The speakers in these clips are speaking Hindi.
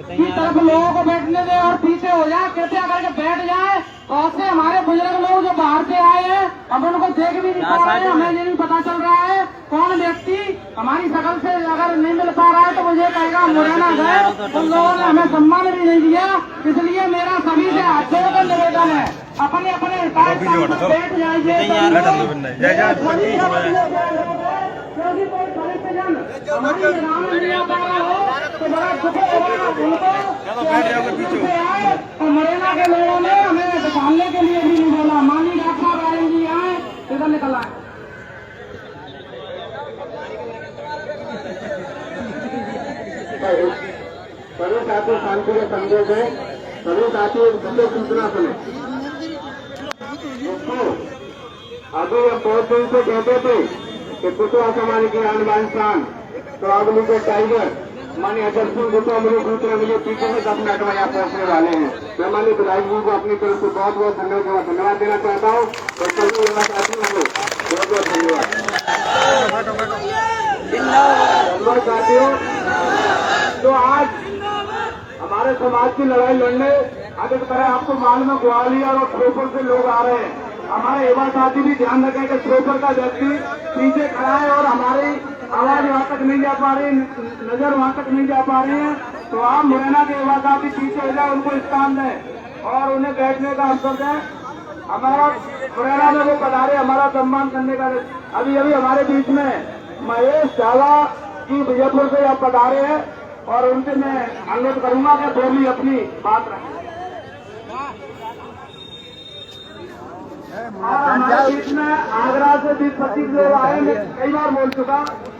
की तरफ लोगों को बैठने दे और पीछे हो जाए, कृपया करके बैठ जाए। और से हमारे बुजुर्ग लोग जो बाहर से आए हैं, अब उनको देख भी नहीं पा रहे हैं, हमें ये नहीं पता चल रहा है कौन व्यक्ति हमारी शकल से अगर नहीं मिल पा रहा है तो मुझे कहेगा मुरैना गए, उन लोगों ने हमें सम्मान भी नहीं दिया। इसलिए मेरा सभी से हाथ जोड़कर निवेदन है, अपने अपने बैठ जाइए। क्योंकि कोई दलित जन हमारी निगाह में नहीं आ पा रहा हो तो बड़ा दुख होगा उनको आए। और मुरैना के लोगों ने हमें बचाने के लिए भी नहीं बोला। माननीय डॉक्टर साहब आए जी आए, इधर निकल आए। सभी साथी शांति के संदेश है, सभी साथी मुझे सूचना सुने। अभी हम बहुत दिन से कहते थे कि कुशवा समाज की आन बान शान तो अगली को टाइगर माने अजर सिंह गुप्ता मुझे सूचना मुझे पीछे से 10 मिनट में यहाँ पहुंचने वाले हैं। मैं माननीय विधायक जी को अपनी तरफ से बहुत बहुत धन्यवाद देना चाहता हूँ और सभी लेना चाहती हूँ। बहुत बहुत धन्यवाद साथियों। तो आज हमारे समाज की लड़ाई लड़ने अधिक तरह आपको मालूम है ग्वालियर और श्रोपर से लोग आ रहे हैं। हमारे युवा साथी भी ध्यान रखें कि श्रोपर का व्यक्ति पीछे खड़ा है और हमारी आवाज वहां तक नहीं जा पा रही, नजर वहां तक नहीं जा पा रही है। तो आप मुरैना के युवा साथी पीछे हो जाए, उनको स्थान दें और उन्हें बैठने का अवसर दें। हमारा मुरैना में वो पधारे, हमारा सम्मान करने का। अभी अभी हमारे बीच में महेश झाला जी विजयपुर से आप पधारे हैं और उनसे मैं अनुरोध करूंगा कि वो भी अपनी बात रखें। हमारे बीच में आगरा से 20-25 लोग आए, मैं कई बार बोल चुका,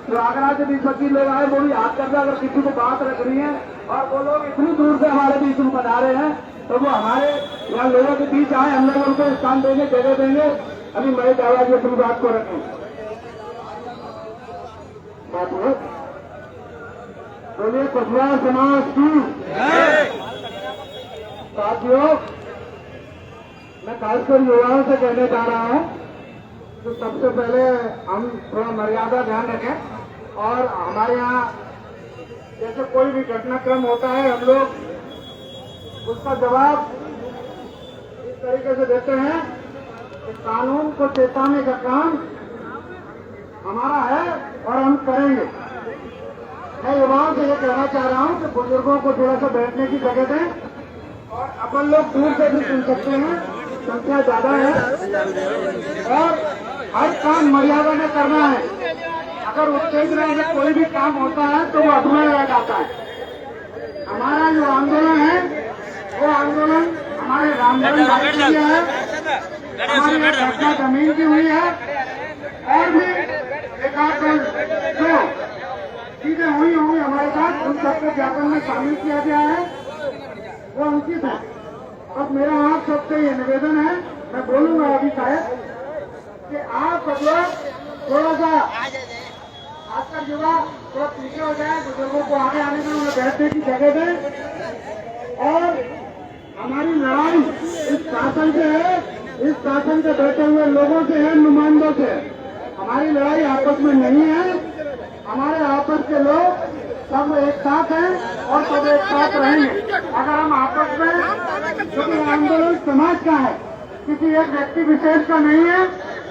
तो आगरा से 20-25 लोग आए, वो भी हाथ करके अगर किसी को बात रख रही है और वो लोग इतनी दूर से हमारे बीच में पधारे हैं तो वो हमारे यहाँ लोगों के बीच आए, हम लोग उनको स्थान देंगे, जगह देंगे। अभी महेश झाला जी अपनी बात को रखें। बोलिए कुशवा समाज की साथियों। मैं खासकर युवाओं से कहने जा रहा हूं तो सबसे पहले हम थोड़ा मर्यादा ध्यान रखें और हमारे यहाँ जैसे कोई भी घटनाक्रम होता है हम लोग उसका जवाब इस तरीके से देते हैं कि कानून को चेताने का काम हमारा है और हम करेंगे। मैं युवाओं से ये कहना चाह रहा हूं कि बुजुर्गों को थोड़ा सा बैठने की जगह दें और अपन लोग दूर से भी सुन सकते हैं, संख्या ज्यादा है और हर काम मर्यादा में करना है। अगर उत्तेजना में कोई भी काम होता है तो वो अधूरा रह जाता है। हमारा जो आंदोलन है वो आंदोलन हमारे रामधन भाई की है, हमारी घटना जमीन की हुई है और भी एक आध जो चीजें हुई होंगी हमारे साथ उन सबको ज्ञापन में शामिल किया गया है, वो उचित है। अब मेरा आप सबसे ये निवेदन है, मैं बोलूंगा अभी शायद कि आप सब लोग थोड़ा सा खासकर युवा थोड़ा पीछे हो जाए, बुजुर्गों को आगे आने में उन्हें बैठने की जगह दें और हमारी लड़ाई इस शासन से है, इस शासन से बैठे हुए लोगों से है, नुमाइंदों से। हमारी लड़ाई आपस में नहीं है, हमारे आपस के लोग सब एक साथ हैं और सब एक साथ रहेंगे। अगर हम आपस में, क्योंकि आंदोलन समाज का है, किसी एक व्यक्ति विशेष का नहीं है,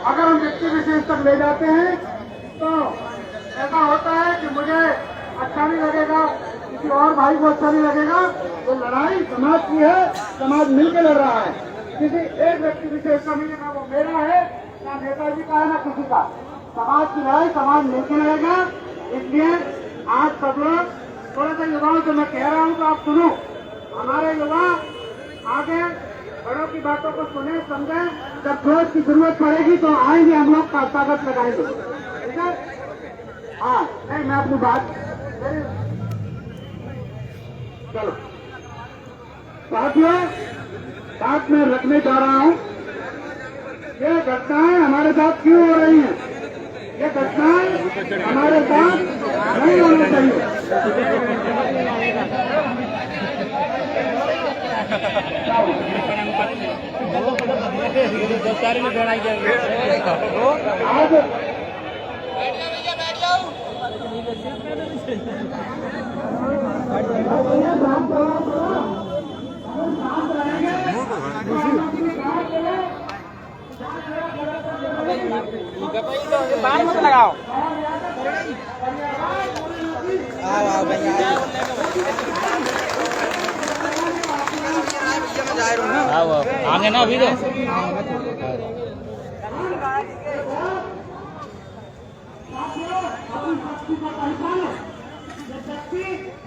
अगर हम व्यक्ति विशेष तक ले जाते हैं तो ऐसा होता है कि मुझे अच्छा नहीं लगेगा, किसी और भाई को अच्छा नहीं लगेगा। तो लड़ाई समाज की है, समाज मिलकर लड़ रहा है, किसी एक व्यक्ति विशेष का नहीं है, ना वो मेरा है, ना नेताजी का है, ना किसी का। समाज की लड़ाई समाज मिलकर लड़ेगा। इसलिए आज सब लोग थोड़ा सा युवाओं से मैं कह रहा हूं तो आप सुनो, हमारे युवा आगे बड़ों की बातों को सुने, समझें। जब जोश की जरूरत पड़ेगी तो आएंगे, हम लोग ताकत लगाएंगे, ठीक है। हाँ नहीं, मैं अपनी बात चलो साथियों बात में रखने जा रहा हूं। ये घटनाएं हमारे साथ क्यों हो रही हैं? ये घटनाएं हमारे साथ नहीं होना चाहिए। आज बात मत लगाओ। आगे ना अभी तो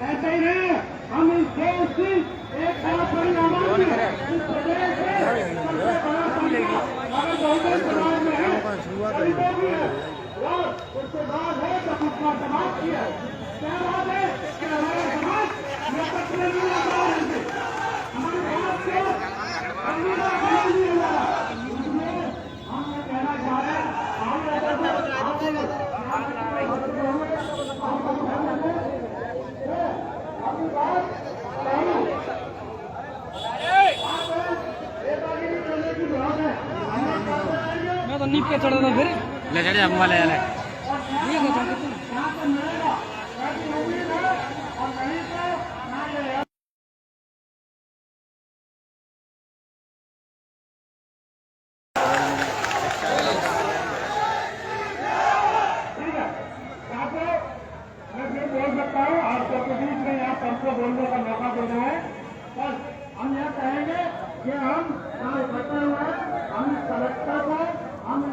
ऐसे ही रहे। हम इस देश की एक तरफ परिणाम उसके बाद है तो उसका समाज किया क्या बात है कि हमारे समाज में पत्र नहीं आता है हमारे समाज से नहीं हुआ इसलिए हम ये कहना चाह रहे हैं मैं तो नीचे चढ़ा था फिर ले चढ़ जा मोबाइल ले बोलने का मौका दे रहे हैं बस हम यह कहेंगे कि हम यहाँ इकट्ठे हुए हम इस कलेक्टर को हम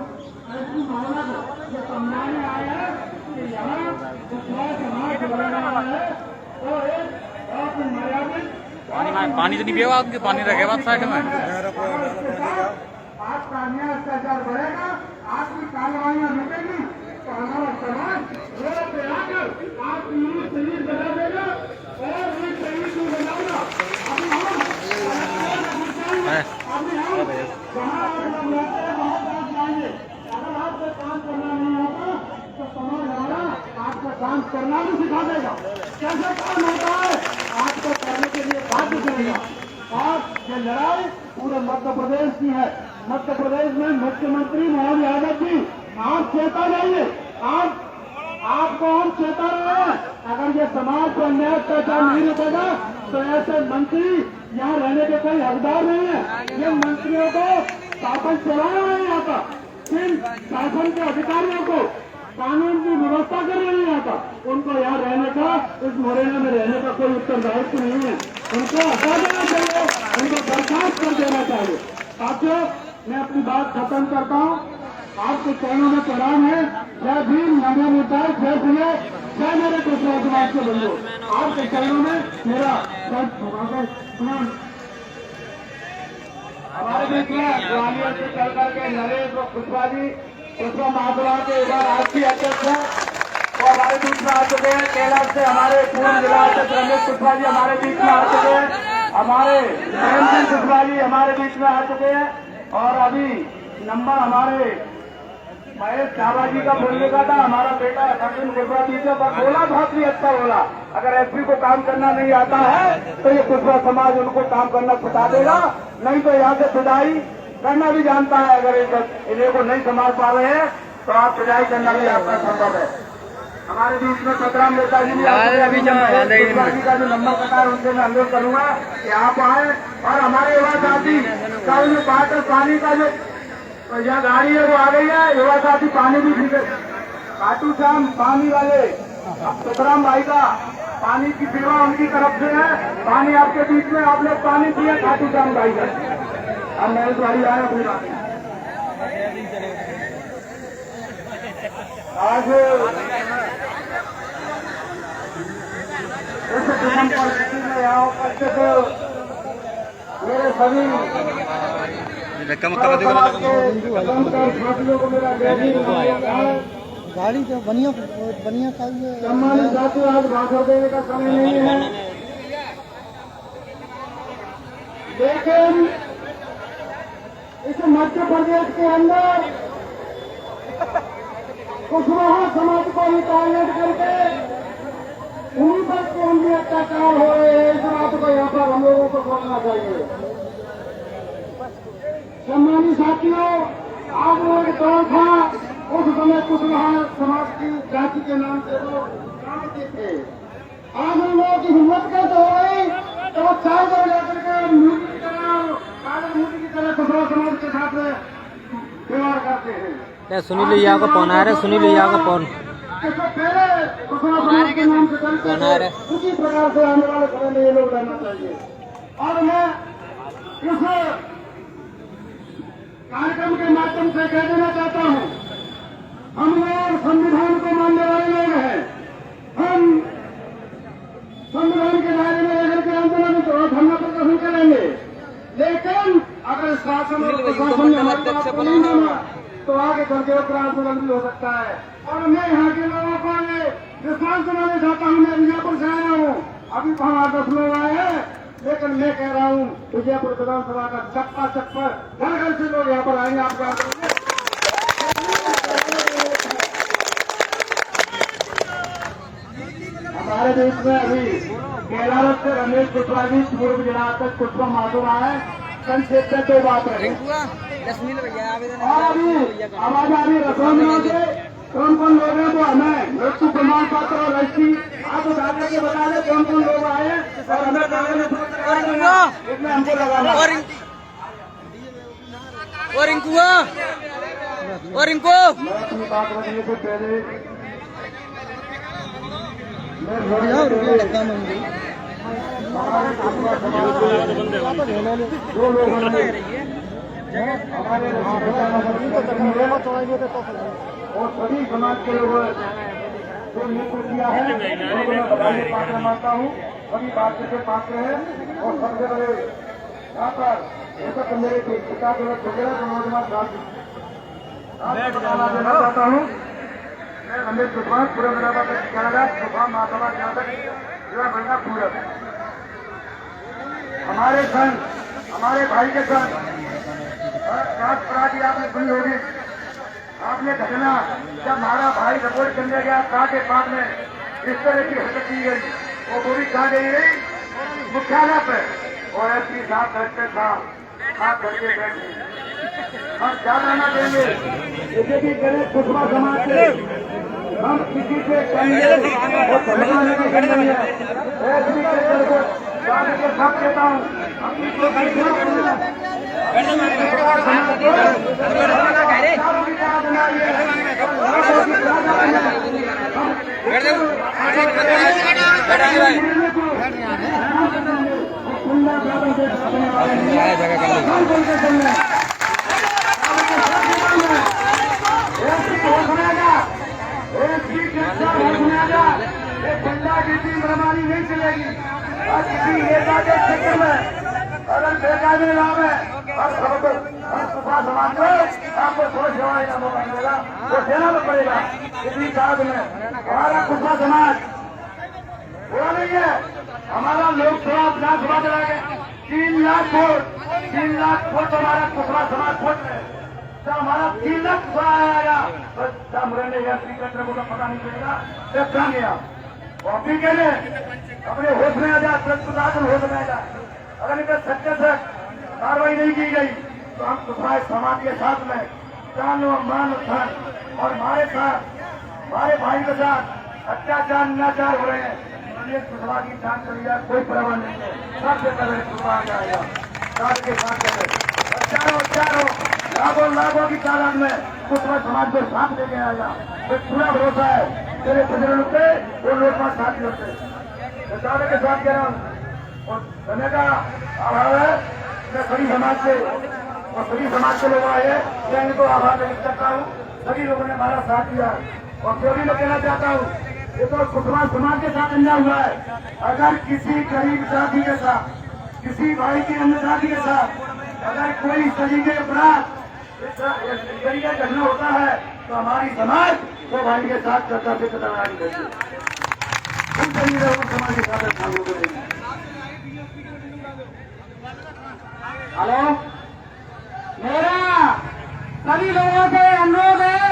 ऐसी भावना को ये समझाने आए हैं कि यहाँ समाज बढ़ना है तो एक बहुत ही मर्यादित पानी तो नहीं पिएगा आपके पानी रखे बात साइड में आपका अन्याय अत्याचार बढ़ेगा आपकी कार्रवाइयाँ रुकेगी तो हमारा समाज रोड पे आकर आपकी शरीर बना देगा और एक शरीर को बनाऊंगा अभी हम जहाँ आप लोग रहते हैं वहाँ बात जाएंगे अगर आपको काम करना नहीं होगा तो समाज हमारा आपको काम करना भी सिखा देगा कैसे काम होता है आपको करने के लिए बाध्य करेगा और ये लड़ाई पूरे मध्य प्रदेश की है मध्य प्रदेश में मुख्यमंत्री मोहन यादव जी आप चेता जाइए आपको हम चेता रहे हैं अगर ये समाज पर अन्याय अत्याचार नहीं रुकेगा तो ऐसे मंत्री यहाँ रहने के कोई हकदार नहीं है ये मंत्रियों को शासन चलाना नहीं आता इन शासन के अधिकारियों को कानून की व्यवस्था करना नहीं आता उनको यहाँ रहने का इस मुरैना में रहने का कोई उत्तरदायित्व नहीं है उनको हटा देना चाहिए उनको बर्खास्त कर देना चाहिए साथियों मैं अपनी बात खत्म करता हूँ आपके चरणों में प्रणाम है जय भीम नमो बुद्धाय जय भैया जय मेरे कुशवाहा समाज के बंधु आपके चरणों में मेरा प्रणाम हमारे बीच में ग्वालियर से चल करके नरेश और कुशवाहा महासभा के इधर राष्ट्रीय अध्यक्ष हैं वो हमारे बीच में आ चुके हैं केरल से हमारे पूर्व जिला अध्यक्ष रमेश कुशवाहा जी हमारे बीच में आ चुके हैं हमारे प्रेम सिंह कुशवाहा जी हमारे बीच में आ चुके हैं और अभी नंबर हमारे महेश झाबा जी का बोलने का था हमारा बेटा अर्जुन कुशवाहा जी से बोला बहुत ही अच्छा बोला अगर एसपी को काम करना नहीं आता है तो ये कुशवाहा समाज उनको काम करना सिखा देगा नहीं तो यहाँ से खुदाई करना भी जानता है अगर इन्हें को नहीं संभाल पा रहे हैं तो आप खुदाई करना भी आपका संभव है हमारे बीच में सतराम नेता जी जी का जो नंबर कटा है उनसे मैं अनुरोध करूंगा कि आप आए और हमारे युवा साथी कल में पानी का जो तो यहाँ गाड़ी है वो आ गई है युवा साथी पानी भी पी गए खाटू श्याम पानी वाले सतराम भाई का पानी की सेवा उनकी तरफ से है पानी आपके बीच में आप लोग पानी पिए खाटू श्याम भाई का अब महेश भाई आए अपनी बात आज इस दिसंबर में यहाँ उपस्थित मेरे सभी गाड़ी तो बढ़िया चाहिए सम्मानित साथियों आज भाषण देने का समय नहीं है लेकिन इस मध्य प्रदेश के अंदर कुशवाहा समाज को ही टारगेट करके उन्हीं पर कौन भी अत्याचार हो रहे हैं इस बात को यहाँ पर हम लोगों को सोचना चाहिए सम्मानित साथियों आज वो एक दौर था उस समय कुशवाहा समाज की जाति के नाम से वो जानते थे आज उन लोगों की हिम्मत कैसे हो गई तो वो चार दौर जाकर के मूर्ति की तरह काले मूर्ति की तरह कुशवाहा समाज के साथ व्यवहार करते हैं सुनील यादव का फोन आ रहा है, सुनील यादव का फोन इससे पहले कुशवाहा समाज के नाम से चलते थे, उसी प्रकार से आने वाले समय में ये लोग रहना चाहिए। और मैं इस कार्यक्रम के माध्यम से कह देना चाहता हूं, हम लोग संविधान को मानने वाले लोग हैं। हम संविधान के दायरे में रहकर के आंदोलन और धरना प्रदर्शन करेंगे, लेकिन अगर शासन और प्रशासन ने हमारी बात को नहीं माना तो आगे चल के ऊपर आंदोलन भी हो सकता है। और मैं यहाँ के लोगों को ये विश्वास दिलाना चाहता हूँ, मैं विजयपुर से आया हूँ, अभी तो हमारे 10 लोग आए हैं, लेकिन मैं कह रहा हूँ विजयपुर विधानसभा का चप्पा चप्पा घर घर से लोग यहाँ पर आएंगे। आपको हमारे देश में अभी केरल से रमेश कुशवाहा पूर्व जिला अध्यक्ष पुष्पा माथुर आए, संक्षेप में 2 बात रहे। और अभी आवाज आ रही रसोई से कौन कौन लोग हैं वो हमें मृत्यु प्रमाण पत्र और रजिस्ट्री आप उठा के बता दें कौन कौन लोग आए और हमें इसमें हमको लगाना और इनको मैं अपनी बात रखने से पहले दो लोग हमारे और सभी समाज के लोग जो नृत्य किया है उनको मैं बधाई पात्र मानता हूँ। सभी बात के पात्र हैं और सबसे बड़े यहाँ पर ऐसा तो मेरे पिता के लोग नौजवान देना चाहता हूँ। मैं रमेश कुशवाहा पूरा मेरा सुबह महासभा जिला बंगा पूरब हमारे संघ हमारे भाई के संघ आपने सुनी होगी। आपने घटना जब हमारा भाई रिपोर्ट करने गया काटे पाक में इस तरह की हरकत की गई, वो भी कहा गई मुख्यालय पर और एसपी साहब बैठते साहब आप करके बैठे हम क्या रहना देंगे। जैसे कि करें कुशवाहा समाज से हम किसी से कहेंगे और समझना नहीं है। एसपी को के साथ देता हूँ गुंडागिरी मनमानी नहीं चलेगी। और किसी नेता के क्षेत्र में अगर बेकायदे नाम है और कुशवाहा समाज को आपको थोड़ी सेवाएं का मौका मिलेगा वो देना तो पड़ेगा। इसी काज में हमारा कुशवाहा समाज वो नहीं है। हमारा लोकसभा विधानसभा चला गया 3 लाख वोट हमारा कुशवाहा समाज वोट है। जब हमारा 3 लाख आएगा तो मुरैना या श्रीकंठ को पता नहीं चलेगा जब कहा गया कॉपी के लिए अपने होश में आ जा प्रशासन होश में आ जा। अगर इनका सत्य से कार्रवाई नहीं की गई तो हम कुशवाहा समाज के साथ में जान और मान धन और हमारे साथ हमारे भाई के साथ अत्याचार अनाचार हो रहे हैं। कुशवाहा की जान चली जाए कोई परवाह नहीं है। सबसे पहले कुशवाहा जाएगा साथ के साथ चारों लाखों की तादाद में कुशवाहा समाज को साथ लेके आएगा। तो पूरा भरोसा है मेरे बुजुर्ग पे वो लोग साथी होते हैं के साथ कह रहा हूँ और समय का अभाव है। मैं सभी समाज से और सभी समाज के लोग आए मैं इनको आभार व्यक्त करता हूँ। सभी लोगों ने हमारा साथ दिया और जो भी मैं कहना चाहता हूँ ये तो कुशवाहा समाज के साथ अन्याय हुआ है। अगर किसी गरीब जाति के साथ किसी भाई की अन्य जाति के साथ अगर कोई इस तरीके के अपराध इस तरीके का घटना होता है तो हमारी समाज वो भाई के साथ चर्चा से कतरानी करती है। उन तरीके से समाज के साथ शामिल करेंगे। हेलो, मेरा सभी लोगों से अनुरोध है,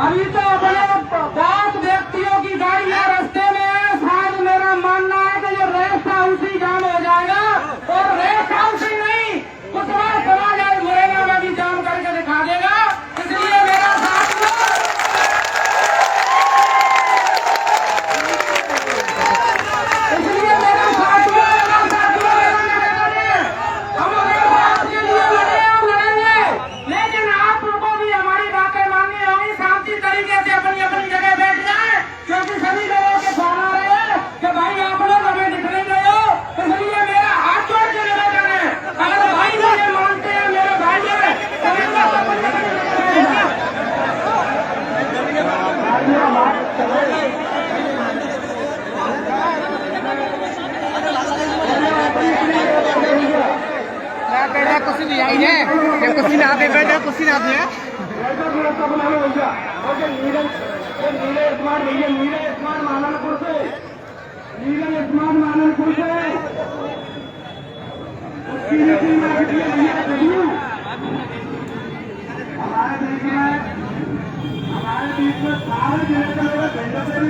अभी तो अपने बहुत व्यक्तियों की गाड़ियां रास्ते में है। शायद मेरा मानना है कि जो रेस्ट हाउस ही जाम हो जाएगा और रेस्ट हाउस ही नहीं कुशवाहा समाज आज मुरैना में भी जाम करके दिखा देगा। इसलिए मेरा साथ दो। इसलिए मेरा साथ कुशीनाथ बैठे कुशीनाथ में ऐसा व्यवस्था बना लो भैया। ओके नीले स्मार्ट भैया, नीले स्मार्ट माननपुर से, नीले स्मार्ट माननपुर से उसकी नीति मार्केट भैया करिए। हमारे बीच में सारे जिले के लोग भेजो से भी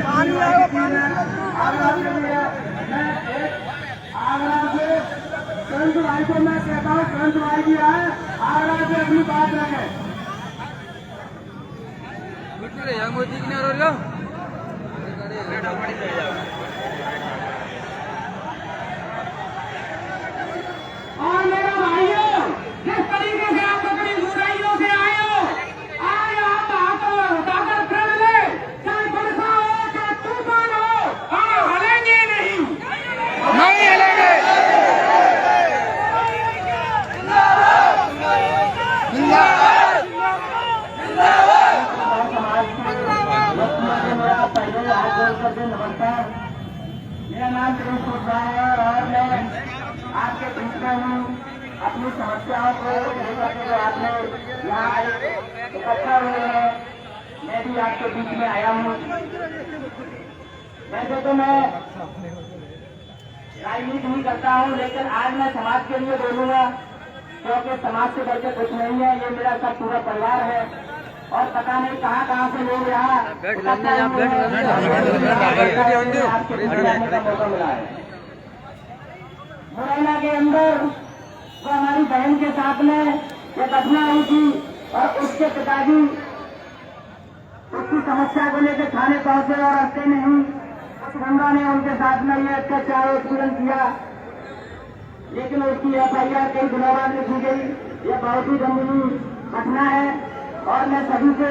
आगरा से संत भाई को मैं कहता हूँ, संत भाई भी आए, आगरा से अपनी बात रखें। मोदी की नहीं और मेरा भाइयों, जिस तरीके से आप अपनी बुराइयों से आए हो, आज आप हाथ उठाकर खड़े ले, चाहे बरसा हो चाहे तूफान हो, हम हलेंगे नहीं हलेंगे। नमस्कार, मेरा नाम प्रेम कुशवाहा है और मैं आपके बीच में हूँ। अपनी समस्याओं को लेकर के जो आपने यहाँ इकट्ठा हुए हैं, मैं भी आपके बीच में आया हूँ। वैसे तो मैं राजनीति नहीं करता हूँ, लेकिन आज मैं समाज के लिए बोलूंगा, क्योंकि समाज से बढ़कर कुछ नहीं है। ये मेरा सब पूरा परिवार है और पता नहीं कहाँ से लोग यहाँ का मौका मिला है। मुरैना के अंदर तो हमारी बहन के साथ में ये घटना हुई थी और उसके पिताजी उसकी समस्या को लेकर थाने पहुंचे और रास्ते में ही गंगा ने उनके साथ में ये अत्याचार उत्पीड़न किया, लेकिन उसकी FIR कई दिनों बाद लिखी गई। ये बहुत ही गंभीर घटना है और मैं सभी से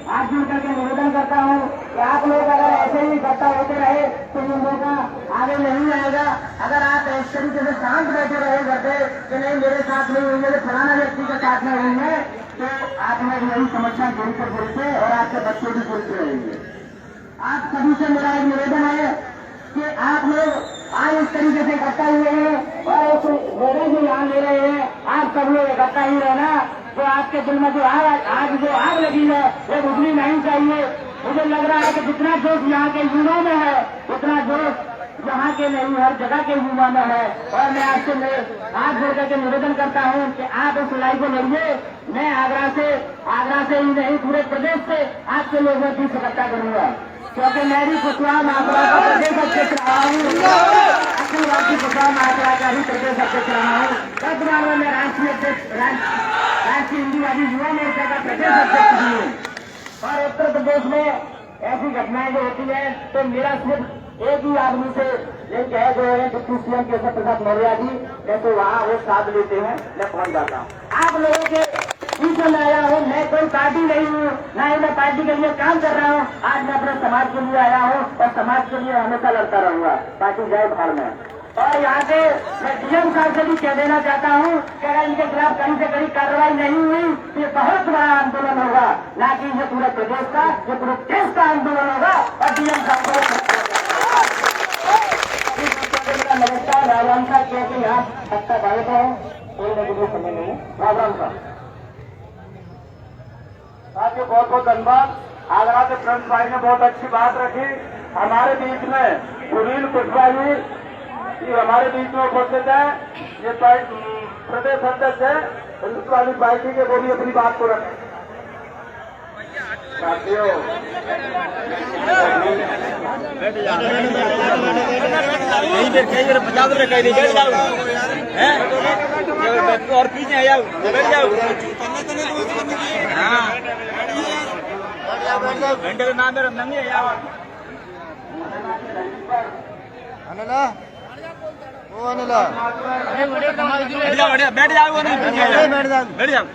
हाथ जोड़ करके निवेदन करता हूँ कि आप लोग अगर ऐसे ही इकट्ठा होते रहे तो ये मौका आगे नहीं आएगा। अगर आप इस तरीके से शांत बैठे रहे करते कि नहीं मेरे साथ नहीं हुई, मेरे फलाना व्यक्ति के साथ में हुई है, तो आप लोग यही समस्या बोलते बोलते और आपके बच्चे भी बोलते रहेंगे। आप सभी से मेरा एक निवेदन है कि आप लोग आज इस तरीके से इकट्ठा हुए हैं और उस मेरे जो यहाँ ले रहे हैं, आप सब लोग इकट्ठा ही रहना। जो आपके दिल में जो आज जो आग लगी है वो बुझनी नहीं चाहिए। मुझे लग रहा है कि जितना जोश यहाँ के युवाओं में है उतना जोश यहाँ के नहीं, हर जगह के युवा में है। और मैं आपसे हाथ जोड़ करके निवेदन करता हूँ कि आप इस लड़ाई को लड़िए। मैं आगरा से ही नहीं पूरे प्रदेश से आपके लोगों की इकट्ठा करूंगा, क्योंकि मैं भी कुशवाहा मात्रा का प्रदेश अध्यक्ष रहा हूँ, अखिल भारतीय कुशवाहा मात्रा का ही प्रदेश अध्यक्ष रहा हूँ। वर्तमान में मैं राष्ट्रीय हिंदूवादी युवा मोर्चा का प्रदेश अध्यक्ष भी हूँ। और उत्तर प्रदेश में ऐसी घटनाएं जो होती है तो मेरा सिर्फ एक ही आदमी से ये कह जो है डिप्टी CM केशव प्रसाद मौर्य जी, मैं तो वहाँ वो साथ लेते हैं, मैं पहुंच जाता हूँ। आप लोगों के बीच में आया हूँ, मैं कोई पार्टी नहीं हूँ, ना ही मैं पार्टी के लिए काम कर रहा हूँ। आज मैं अपने समाज के लिए आया हूँ और समाज के लिए हमेशा लड़ता रहूंगा, पार्टी जाए भाड़ में। और यहाँ से मैं DM साहब से भी कह देना चाहता हूँ कि अगर इनके खिलाफ कहीं से कहीं कार्रवाई नहीं हुई तो ये बहुत बड़ा आंदोलन होगा, ना कि ये पूरे प्रदेश का, ये पूरे देश का आंदोलन होगा। और DM साहब को नमस्कार, राम साहब, क्योंकि यहाँ सत्ता भारत है, कोई ना कोई समय नहीं है। राम साहब साथियों, बहुत बहुत धन्यवाद। आगरा के प्रिंस भाई ने बहुत अच्छी बात रखी। हमारे बीच में सुनील कुशवाहा जी हमारे बीच में उपस्थित है, ये प्रदेश अध्यक्ष है हिंदुत्ववादी पार्टी के, वो भी अपनी बात को रखें। साथियों और पीछे आ जाओ, बैठ जाओ, घंटे का नाम मेरा नंगी है यार। अनिला ओ अनिला बैठ जाओ, बैठ जाओ, बैठ जाओ।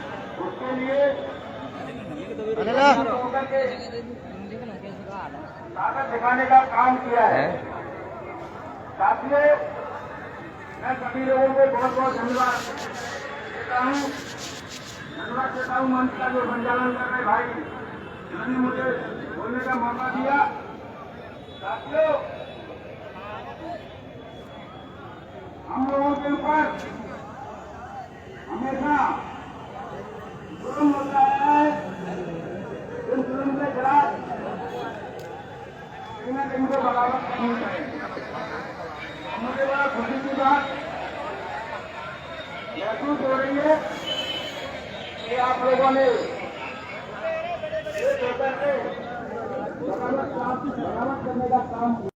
अनिला ताकत दिखाने का काम किया है। साथियों, मैं सभी लोगों को बहुत बहुत धन्यवाद देता हूँ। मंच का जो संचालन कर रहे भाई, जिन्होंने मुझे बोलने का मौका दिया। साथियों, हम लोगों के ऊपर हमेशा मुझे बड़ा खुशी की बात महसूस हो रही है कि आप लोगों ने बगावत करने का काम